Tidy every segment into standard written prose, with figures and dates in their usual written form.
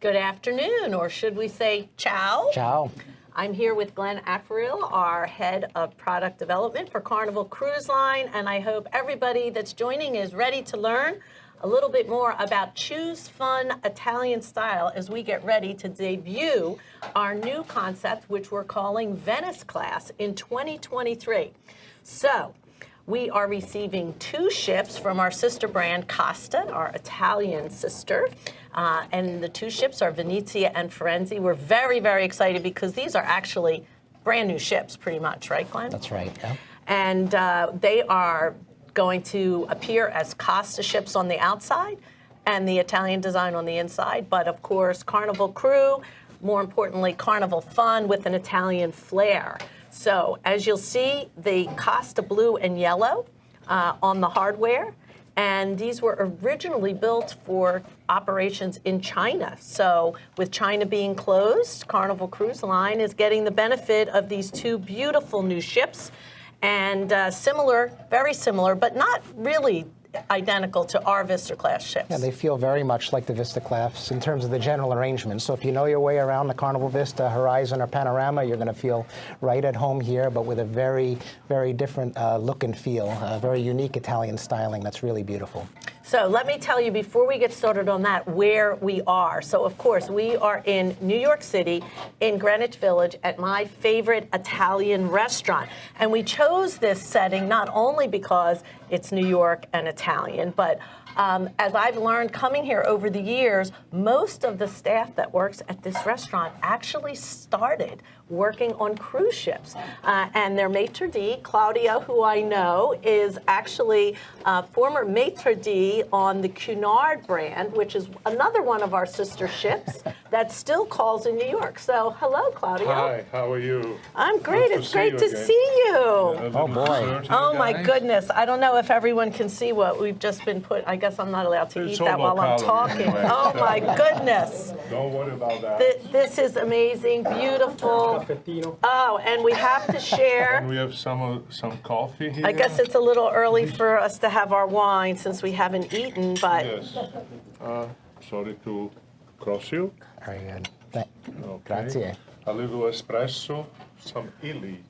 Good afternoon, or should we say ciao? Ciao. I'm here with Glenn Ackeril, our head of product development for Carnival Cruise Line, and I hope everybody that's joining is ready to learn a little bit more about Choose Fun Italian Style as we get ready to debut our new concept, which we're calling Venice Class in 2023. So, we are receiving 2 ships from our sister brand, Costa, our Italian sister. And the 2 ships are Venezia and Firenze. We're very, very excited because these are actually brand new ships, pretty much, right, Glenn? That's right, yeah. And they are going to appear as Costa ships on the outside and the Italian design on the inside. But, of course, Carnival crew, more importantly, Carnival fun with an Italian flair. So, as you'll see, the Costa blue and yellow on the hardware, and these were originally built for operations in China. So, with China being closed, Carnival Cruise Line is getting the benefit of these 2 beautiful new ships, and similar, very similar, but not really identical to our Vista class ships. Yeah, they feel very much like the Vista class in terms of the general arrangement. So if you know your way around the Carnival Vista, Horizon, or Panorama, you're going to feel right at home here, but with a very, very different look and feel, a very unique Italian styling that's really beautiful. So let me tell you, before we get started on that, where we are. So, of course, we are in New York City, in Greenwich Village, at my favorite Italian restaurant. And we chose this setting not only because it's New York and Italian, but as I've learned coming here over the years, most of the staff that works at this restaurant actually started working on cruise ships. And their maitre d', Claudia, who I know, is actually former maitre d' on the Cunard brand, which is another one of our sister ships that still calls in New York. So, hello, Claudia. Hi, how are you? I'm great. It's great to see you. Oh, boy. Oh, my goodness. I don't know if everyone can see what we've just been put. I guess I'm not allowed to eat that while I'm talking. Anyway. Oh, my goodness. Don't worry about that. This is amazing, beautiful. Oh, and we have to share. And we have some coffee here. I guess it's a little early for us to have our wine since we haven't eaten, but Yes. Sorry to cross you. Very good. Okay. Grazie. A little espresso, some illy.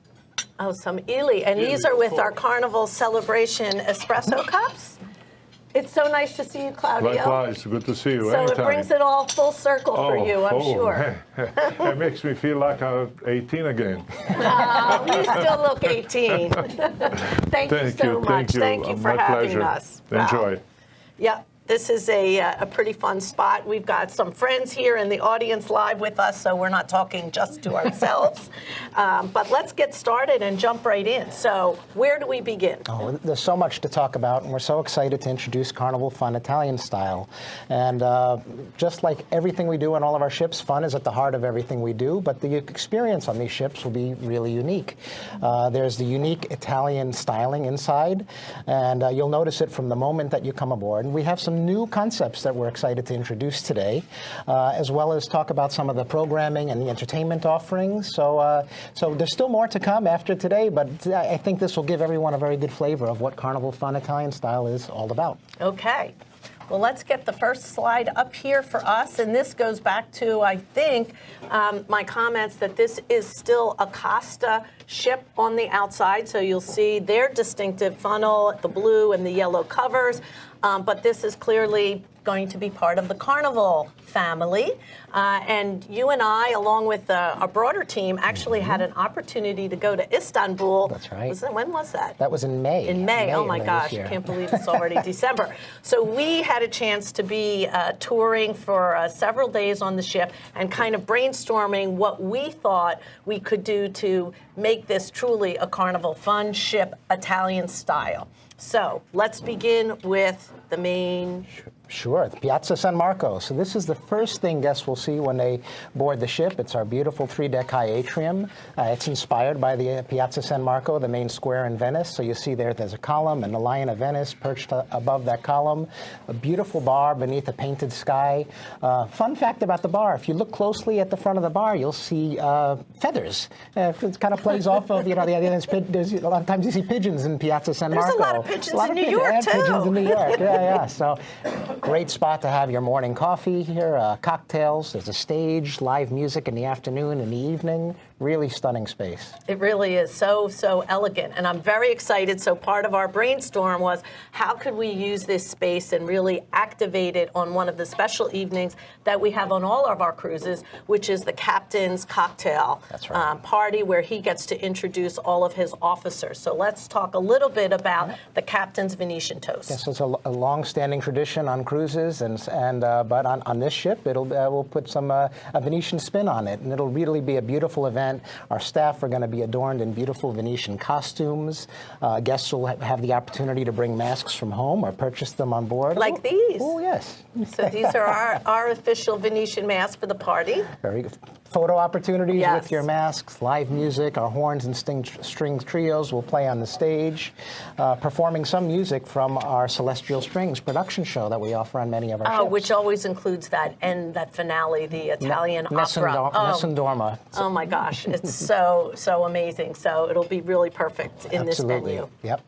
oh, some Ili. And these are with our Carnival Celebration espresso cups. It's so nice to see you, Claudio. Likewise, good to see you. So anytime. it brings it all full circle for you, I'm sure. It makes me feel like I'm 18 again. You still look 18. Thank you so much. Thank you for My having pleasure. us. Enjoy. Wow. Yeah, this is a pretty fun spot. We've got some friends here in the audience live with us, so we're not talking just to ourselves. But let's get started and jump right in. So where do we begin? Oh, there's so much to talk about, and we're so excited to introduce Carnival Fun Italian Style. And just like everything we do on all of our ships, fun is at the heart of everything we do, but the experience on these ships will be really unique. There's the unique Italian styling inside, and you'll notice it from the moment that you come aboard. And we have some new concepts that we're excited to introduce today, as well as talk about some of the programming and the entertainment offerings. So there's still more to come after today, but I think this will give everyone a very good flavor of what Carnival Fun Italian Style is all about. Okay. Well, let's get the first slide up here for us. And this goes back to, I think, my comments that this is still a Costa ship on the outside. So you'll see their distinctive funnel, the blue and the yellow covers. But this is clearly going to be part of the Carnival family. And you and I, along with a broader team, actually had an opportunity to go to Istanbul. That's right. When was that? That was in May. In May. Oh, my gosh. I can't believe it's already December. So we had a chance to be touring for several days on the ship and kind of brainstorming what we thought we could do to make this truly a Carnival Fun ship, Italian style. So let's begin with the main. Sure, the Piazza San Marco. So this is the first thing guests will see when they board the ship. It's our beautiful 3-deck high atrium. It's inspired by the Piazza San Marco, the main square in Venice. So you see there's a column and the Lion of Venice perched above that column. A beautiful bar beneath a painted sky. Fun fact about the bar, if you look closely at the front of the bar, you'll see feathers. It kind of plays off of, the idea there's a lot of times you see pigeons in Piazza San Marco. There's a lot of pigeons in New York, too. Pigeons in New York, yeah. So Great spot to have your morning coffee here, cocktails. There's a stage, live music in the afternoon and the evening. Really stunning space. It really is so elegant, and I'm very excited. So part of our brainstorm was how could we use this space and really activate it on one of the special evenings that we have on all of our cruises, which is the captain's cocktail party, where he gets to introduce all of his officers. So let's talk a little bit about the captain's Venetian toast. Yes, it's a long-standing tradition on cruises, but on this ship, we'll put some a Venetian spin on it, and it'll really be a beautiful event. Our staff are going to be adorned in beautiful Venetian costumes. Guests will have the opportunity to bring masks from home or purchase them on board. Like these. Oh, yes. So these are our official Venetian masks for the party. Very good. Photo opportunities Yes. with your masks, live music. Our horns and string trios will play on the stage, performing some music from our Celestial Strings production show that we offer on many of our ships. Which always includes that finale, the Italian opera. Nessun Dorma. Oh my gosh, it's so amazing. So it'll be really perfect in this venue. Yep.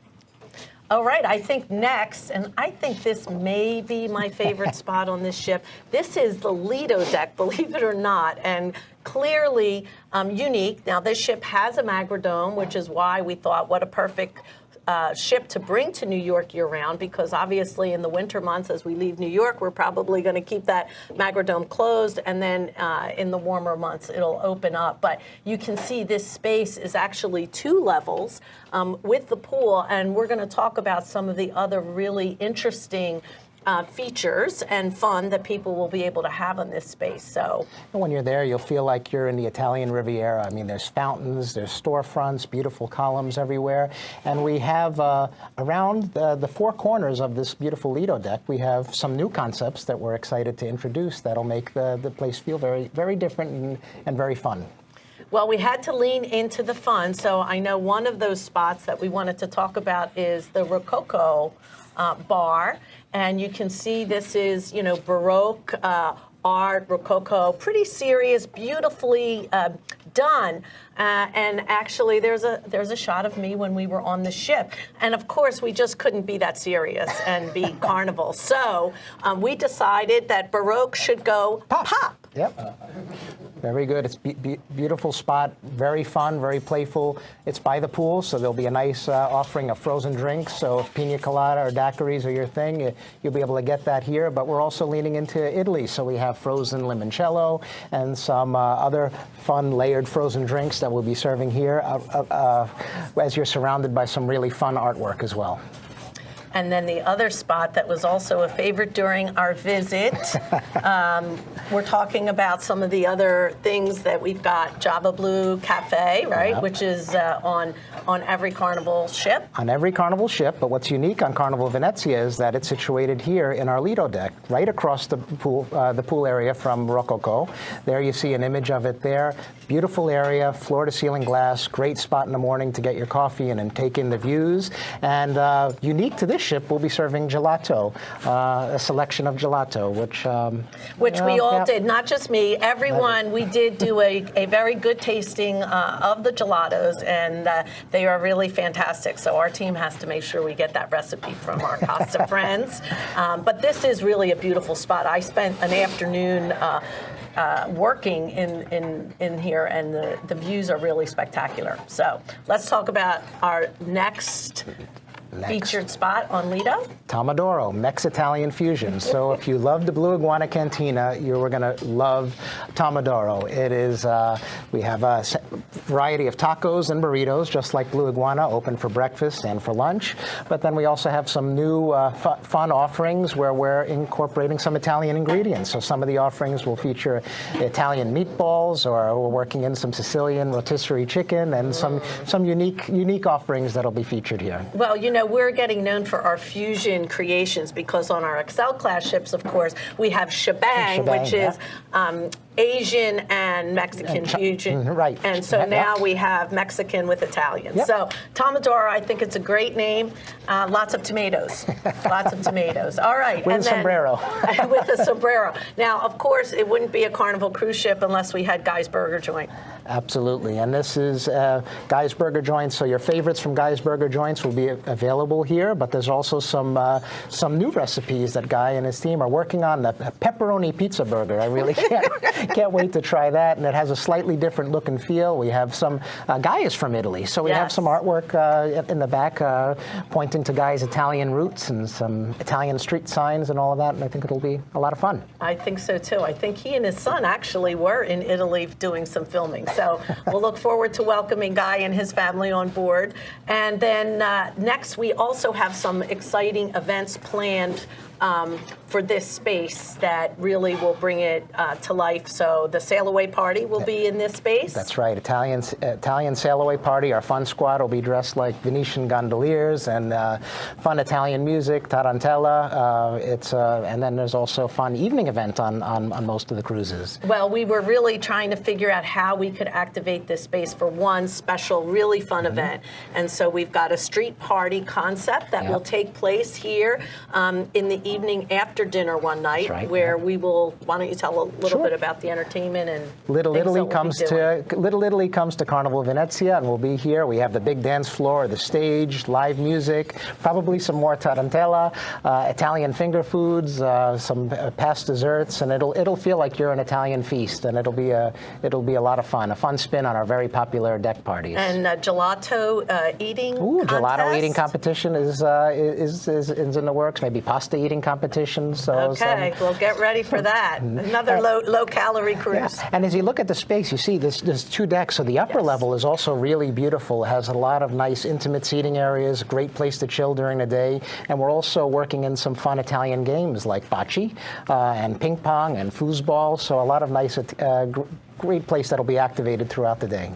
All right, I think next, and I think this may be my favorite spot on this ship. This is the Lido Deck, believe it or not, and clearly unique. Now, this ship has a magrodome, which is why we thought what a perfect ship to bring to New York year-round, because obviously in the winter months as we leave New York, we're probably going to keep that magrodome closed, and then in the warmer months it'll open up. But you can see this space is actually 2 levels with the pool, and we're going to talk about some of the other really interesting features and fun that people will be able to have in this space. So when you're there, you'll feel like you're in the Italian Riviera. I mean, there's fountains, there's storefronts, beautiful columns everywhere. And we have around the 4 corners of this beautiful Lido Deck, we have some new concepts that we're excited to introduce that'll make the place feel very, very different and very fun. Well, we had to lean into the fun, so I know one of those spots that we wanted to talk about is the Rococo bar. And you can see this is, Baroque art, Rococo, pretty serious, beautifully done. And actually, there's a shot of me when we were on the ship. And of course, we just couldn't be that serious and be Carnival. So we decided that Baroque should go pop. Yep. Very good. It's beautiful spot, very fun, very playful. It's by the pool, so there'll be a nice offering of frozen drinks. So if pina colada or daiquiris are your thing, you'll be able to get that here. But we're also leaning into Italy, so we have frozen limoncello and some other fun layered frozen drinks that we'll be serving here as you're surrounded by some really fun artwork as well. And then the other spot that was also a favorite during our visit, we're talking about some of the other things that we've got. Java Blue Cafe, right, Yep. which is on every Carnival ship. On every Carnival ship, but what's unique on Carnival Venezia is that it's situated here in our Lido Deck, right across the pool area from Rococo. There you see an image of it there. Beautiful area, floor-to-ceiling glass, great spot in the morning to get your coffee and take in the views. And unique to this ship, we'll be serving gelato, a selection of gelato, which We all did, not just me. Everyone, we did do a very good tasting of the gelatos, and they are really fantastic. So our team has to make sure we get that recipe from our Costa friends. But this is really a beautiful spot. I spent an afternoon working in here, and the views are really spectacular. So let's talk about our next featured spot on Lido. Tomodoro, Mex-Italian fusion. So if you love the Blue Iguana Cantina, you're going to love Tomodoro. It is, we have a variety of tacos and burritos, just like Blue Iguana, open for breakfast and for lunch. But then we also have some new fun offerings where we're incorporating some Italian ingredients. So some of the offerings will feature Italian meatballs, or we're working in some Sicilian rotisserie chicken, and some unique offerings that'll be featured here. Well, we're getting known for our fusion creations, because on our Excel class ships, of course, we have Shebang, which is Asian and Mexican fusion. Right. And so now we have Mexican with Italian. Yep. So Tomadora, I think it's a great name. Lots of tomatoes. Lots of tomatoes. All right. With a sombrero. With a sombrero. Now, of course, it wouldn't be a Carnival cruise ship unless we had Guy's Burger Joint. Absolutely, and this is Guy's Burger Joints. So your favorites from Guy's Burger Joints will be available here, but there's also some new recipes that Guy and his team are working on. The pepperoni pizza burger, I really can't wait to try that, and it has a slightly different look and feel. We have some, Guy is from Italy, so we have some artwork in the back pointing to Guy's Italian roots and some Italian street signs and all of that, and I think it'll be a lot of fun. I think so too. I think he and his son actually were in Italy doing some filming. So we'll look forward to welcoming Guy and his family on board. And then next, we also have some exciting events planned for this space that really will bring it to life. So the Sail Away Party will be in this space. That's right, Italian Sail Away Party. Our fun squad will be dressed like Venetian gondoliers and fun Italian music, tarantella. And then there's also a fun evening event on most of the cruises. Well, we were really trying to figure out how we could activate this space for one special, really fun event. And so we've got a street party concept that will take place here in the evening after dinner one night, where we will. Why don't you tell a little bit about the entertainment and Little Italy comes to Carnival Venezia, and we'll be here. We have the big dance floor, the stage, live music, probably some more tarantella, Italian finger foods, some past desserts, and it'll feel like you're an Italian feast, and it'll be a lot of fun. A fun spin on our very popular deck parties. And gelato eating. Gelato eating competition is in the works. Maybe pasta eating competition. So okay, we'll get ready for that. Another low calorie cruise. Yeah. And as you look at the space, you see there's two decks. So the upper level is also really beautiful. It has a lot of nice intimate seating areas, great place to chill during the day. And we're also working in some fun Italian games like bocce and ping pong and foosball. So a lot of nice, great place that'll be activated throughout the day.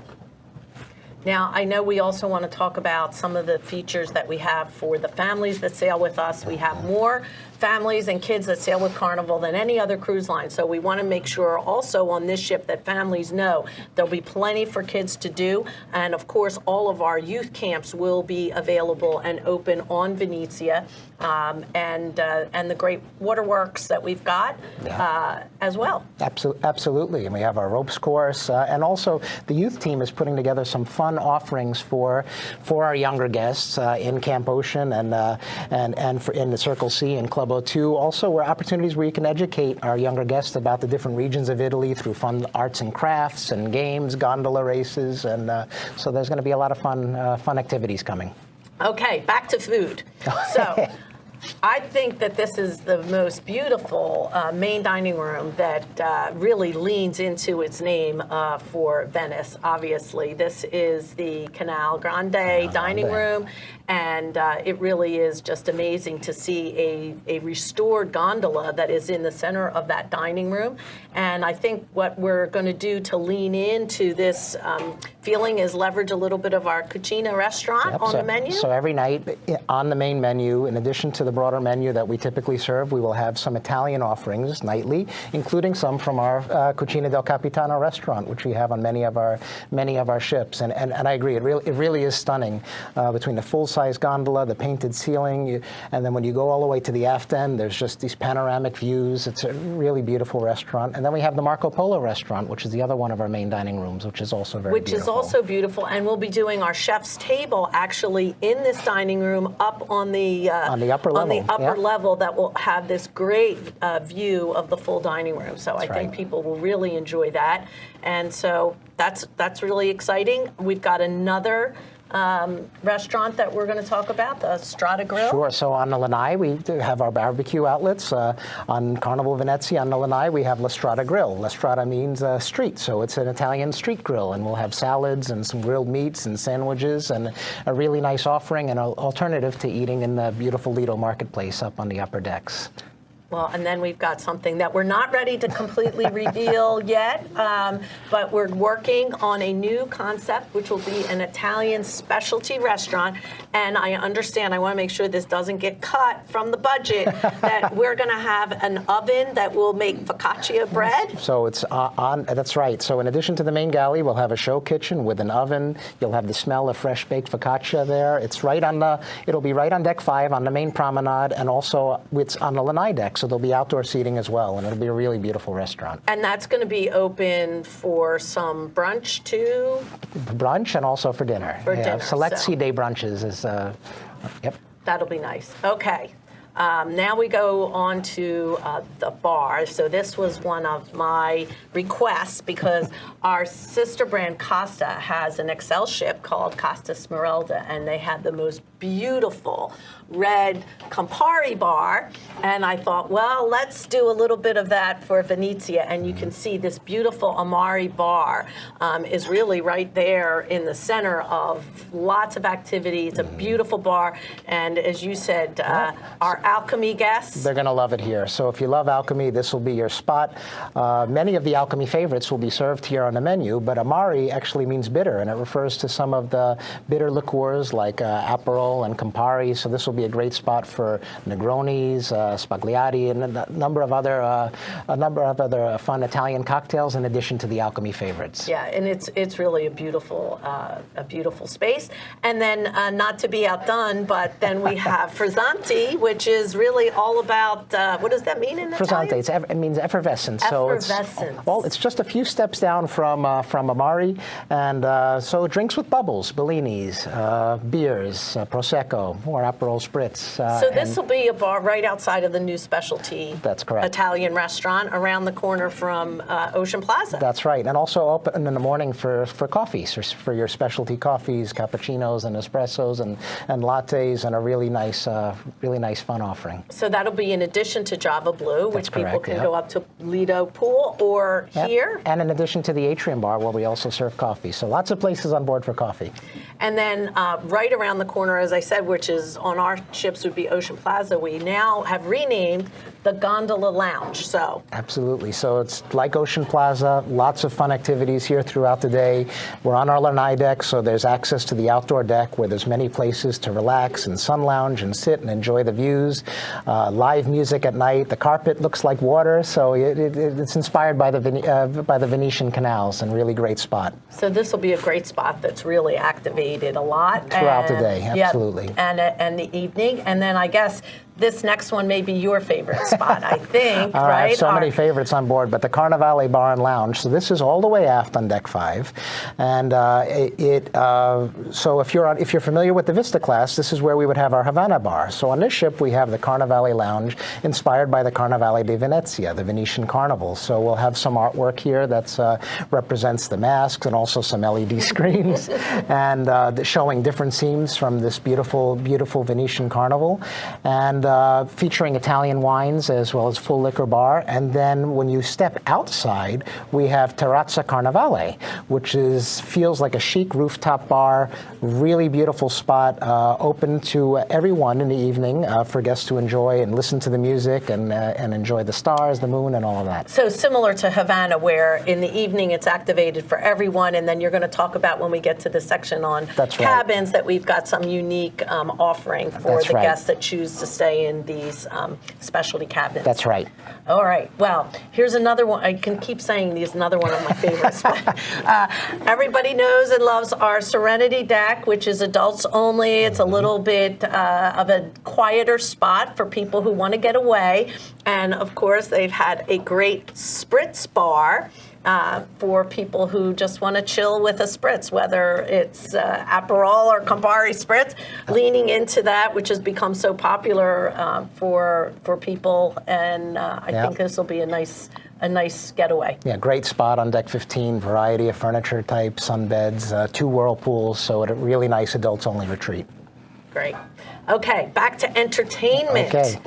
Now, I know we also want to talk about some of the features that we have for the families that sail with us. We have more families and kids that sail with Carnival than any other cruise line. So we want to make sure also on this ship that families know there'll be plenty for kids to do. And of course, all of our youth camps will be available and open on Venezia. And the great waterworks that we've got as well. Absolutely. And we have our ropes course. And also the youth team is putting together some fun offerings for our younger guests in Camp Ocean and in the Circle C and Club O2. Also, were opportunities where you can educate our younger guests about the different regions of Italy through fun arts and crafts and games, gondola races, and so there's going to be a lot of fun activities coming. Okay, back to food. So I think that this is the most beautiful main dining room that really leans into its name for Venice, obviously. This is the Canal Grande dining room, and it really is just amazing to see a restored gondola that is in the center of that dining room. And I think what we're going to do to lean into this feeling is leverage a little bit of our cucina restaurant on the menu. So every night on the main menu, in addition to the broader menu that we typically serve, we will have some Italian offerings nightly, including some from our Cucina del Capitano restaurant, which we have on many of our ships. And I agree, it really is stunning between the full-size gondola, the painted ceiling, and then when you go all the way to the aft end, there's just these panoramic views. It's a really beautiful restaurant. And then we have the Marco Polo restaurant, which is the other one of our main dining rooms, which is also very beautiful. Which is also beautiful, and we'll be doing our chef's table actually in this dining room up on the upper level that will have this great view of the full dining room. So I think people will really enjoy that, and so that's really exciting. We've got another restaurant that we're going to talk about, the Strada Grill. Sure. So on the Lanai, we do have our barbecue outlets. On Carnival Venezia, on the Lanai, we have La Strada Grill. La Strada means street, so it's an Italian street grill, and we'll have salads and some grilled meats and sandwiches and a really nice offering and an alternative to eating in the beautiful Lido marketplace up on the upper decks. Well, and then we've got something that we're not ready to completely reveal yet, but we're working on a new concept, which will be an Italian specialty restaurant. And I understand, I want to make sure this doesn't get cut from the budget, that we're going to have an oven that will make focaccia bread. So it's that's right. So in addition to the main galley, we'll have a show kitchen with an oven. You'll have the smell of fresh baked focaccia there. It's right on it'll be right on deck 5 on the main promenade, and also it's on the lanai deck. So there'll be outdoor seating as well, and it'll be a really beautiful restaurant. And that's going to be open for some brunch too? Brunch and also for dinner. For dinner. Select sea day brunches is, yep. That'll be nice. Okay. Now we go on to the bar. So this was one of my requests because our sister brand Costa has an Excel ship called Costa Smeralda, and they had the most beautiful red Campari bar. And I thought, well, let's do a little bit of that for Venezia. And you can see this beautiful Amari bar is really right there in the center of lots of activity. It's a beautiful bar. And as you said, our Alchemy guests, they're going to love it here. So if you love Alchemy, this will be your spot. Many of the Alchemy favorites will be served here on the menu, but Amari actually means bitter, and it refers to some of the bitter liqueurs like Aperol and Campari. So this will be a great spot for Negronis, Spagliati, and a number of other fun Italian cocktails in addition to the Alchemy favorites. Yeah, and it's really a beautiful space. And then not to be outdone, but then we have Frizzante, which is really all about what does that mean in Italian? Frizzante, it means effervescent. Effervescent. So it's just a few steps down from Amari, and so drinks with bubbles, Bellinis, beers, Prosecco, or Aperol Spritz. So this will be a bar right outside of the new specialty That's correct. Italian restaurant around the corner from Ocean Plaza. That's right, and also open in the morning for coffees, for your specialty coffees, cappuccinos and espressos and lattes, and a really nice fun offering. So that'll be in addition to Java Blue, which people correct, can yep. go up to Lido Pool or Yep. here. And in addition to the Atrium Bar, where we also serve coffee. So lots of places on board for coffee. And then right around the corner, as I said, which is on our ships would be Ocean Plaza, we now have renamed the Gondola Lounge. So Absolutely. So it's like Ocean Plaza, lots of fun activities here throughout the day. We're on our lanai deck, so there's access to the outdoor deck where there's many places to relax and sun lounge and sit and enjoy the views. Live music at night. The carpet looks like water, so it's inspired by the Venetian canals, and really great spot. So this will be a great spot that's really activated a lot. Throughout the day, absolutely. Yeah, and the evening. And then I guess this next one may be your favorite spot, I think, right? I have so many favorites on board, but the Carnevale Bar and Lounge. So this is all the way aft on deck 5, and so if you're familiar with the Vista class, this is where we would have our Havana bar. So on this ship we have the Carnevale Lounge, inspired by the Carnevale di Venezia, the Venetian Carnival. So we'll have some artwork here that represents the masks and also some LED screens, and showing different scenes from this beautiful Venetian Carnival, and featuring Italian wines as well as full liquor bar. And then when you step outside, we have Terrazza Carnevale, which feels like a chic rooftop bar, really beautiful spot, open to everyone in the evening for guests to enjoy and listen to the music and enjoy the stars, the moon, and all of that. So similar to Havana, where in the evening it's activated for everyone, and then you're going to talk about when we get to the section on cabins that we've got some unique offering for the guests that choose to stay in these specialty cabins. That's right. All right. Well, here's another one. I can keep saying these. Another one of my favorites. Everybody knows and loves our Serenity deck, which is adults only. It's a little bit of a quieter spot for people who want to get away. And of course, they've had a great spritz bar. For people who just want to chill with a spritz, whether it's Aperol or Campari spritz, leaning into that, which has become so popular for people, and I think this will be a nice getaway. Yeah, great spot on deck 15, variety of furniture types, sunbeds, 2 whirlpools, so a really nice adults-only retreat. Great. Okay, back to entertainment. Okay.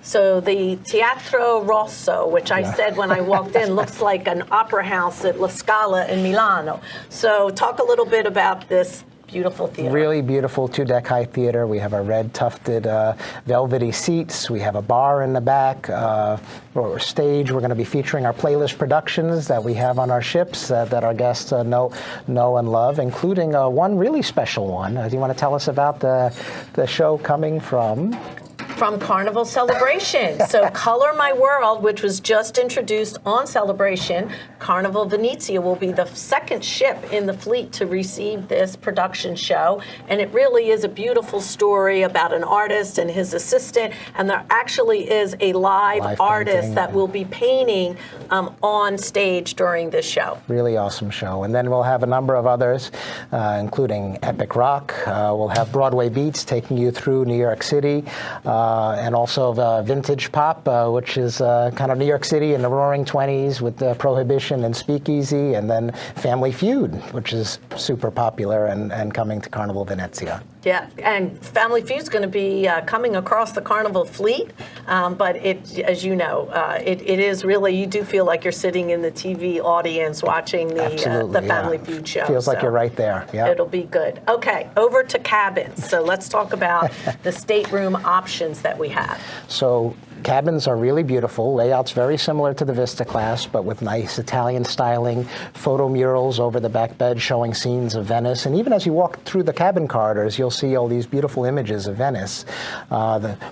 So the Teatro Rosso, which I said when I walked in, looks like an opera house at La Scala in Milano. So talk a little bit about this beautiful theater. Really beautiful 2-deck high theater. We have our red tufted velvety seats. We have a bar in the back. Or stage, we're going to be featuring our playlist productions that we have on our ships that our guests know and love, including one really special one. Do you want to tell us about the show coming from? From Carnival Celebration. So Color My World, which was just introduced on Celebration, Carnival Venezia will be the second ship in the fleet to receive this production show. And it really is a beautiful story about an artist and his assistant. And there actually is a live artist painting, that will be painting on stage during this show. Really awesome show. And then we'll have a number of others, including Epic Rock. We'll have Broadway Beats taking you through New York City. And also Vintage Pop, which is kind of New York City in the roaring 20s with Prohibition and Speakeasy, and then Family Feud, which is super popular and coming to Carnival Venezia. Yeah, and Family Feud's going to be coming across the Carnival fleet, but it, as you know, it is really, you do feel like you're sitting in the TV audience watching the Family Feud show. Feels like you're right there. Yeah, it'll be good. Okay, over to cabins. So let's talk about the stateroom options that we have. So cabins are really beautiful. Layouts very similar to the Vista class, but with nice Italian styling, photo murals over the back bed showing scenes of Venice. And even as you walk through the cabin corridors, you'll see all these beautiful images of Venice.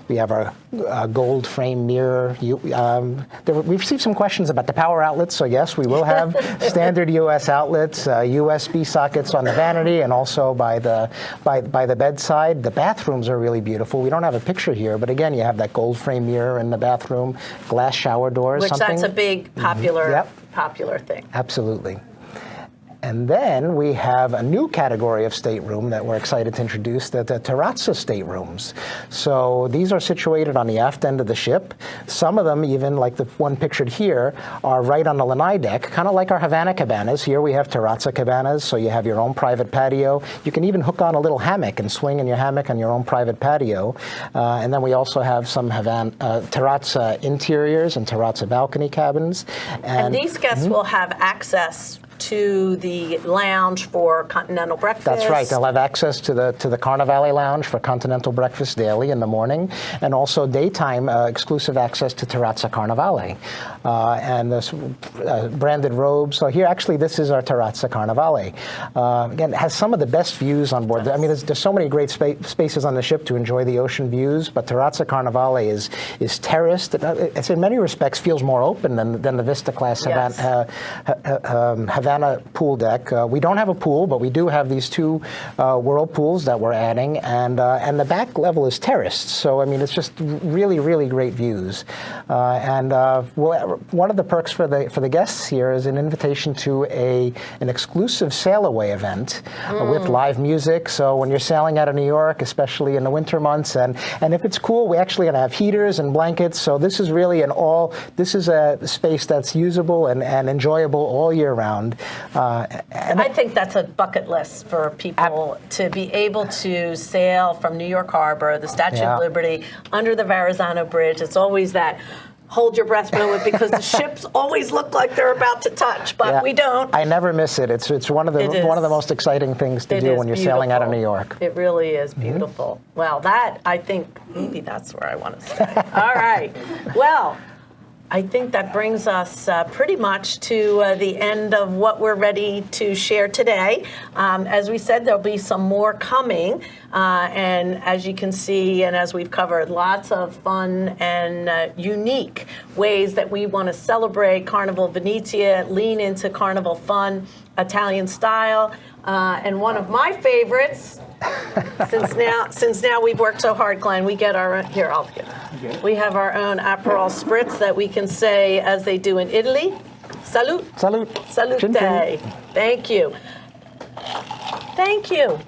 We have our gold frame mirror. We've received some questions about the power outlets, so yes, we will have standard US outlets, USB sockets on the vanity, and also by the bedside. The bathrooms are really beautiful. We don't have a picture here, but again, you have that gold frame mirror in the bathroom, glass shower doors. Which that's a big popular thing. Absolutely. And then we have a new category of stateroom that we're excited to introduce, the Terrazza staterooms. So these are situated on the aft end of the ship. Some of them, even like the one pictured here, are right on the lanai deck, kind of like our Havana cabanas. Here we have Terrazza cabanas, so you have your own private patio. You can even hook on a little hammock and swing in your hammock on your own private patio. And then we also have some Terrazza interiors and Terrazza balcony cabins. And these guests will have access to the lounge for continental breakfast. That's right. They'll have access to the Carnevale Lounge for continental breakfast daily in the morning, and also daytime exclusive access to Terrazza Carnevale. And this branded robes. So here, actually, this is our Terrazza Carnevale. Again, it has some of the best views on board. I mean, there's so many great spaces on the ship to enjoy the ocean views, but Terrazza Carnevale is terraced. It's in many respects feels more open than the Vista class Havana pool deck. We don't have a pool, but we do have these two whirlpools that we're adding, and the back level is terraced. So I mean, it's just really, really great views. One of the perks for the guests here is an invitation to an exclusive sail away event with live music. So when you're sailing out of New York, especially in the winter months, and if it's cool, we actually gonna have heaters and blankets. So this is really this is a space that's usable and enjoyable all year round. And I think that's a bucket list for people to be able to sail from New York Harbor, the Statue of Liberty, under the Verrazano Bridge. It's always that hold your breath moment because the ships always look like they're about to touch, but we don't. I never miss it. It's one of the most exciting things to do when you're sailing out of New York. It really is beautiful. Well, I think maybe that's where I want to stay. All right. Well, I think that brings us pretty much to the end of what we're ready to share today. As we said, there'll be some more coming. And as you can see, and as we've covered, lots of fun and unique ways that we want to celebrate Carnival Venezia, lean into Carnival fun, Italian style. And one of my favorites, since now we've worked so hard, Glenn, we get our here. I'll get. We have our own Aperol spritz that we can say, as they do in Italy, "Salute, salute, salute." Thank you. Thank you.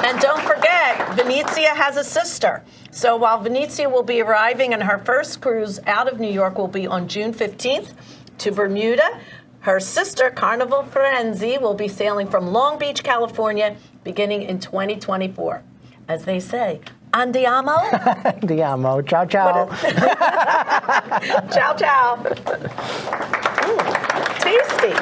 And don't forget, Venezia has a sister. So while Venezia will be arriving, and her first cruise out of New York will be on June 15th to Bermuda, her sister, Carnival Venezia, will be sailing from Long Beach, California, beginning in 2024. As they say, andiamo? Andiamo. Ciao, ciao. Ciao, ciao. Tasty.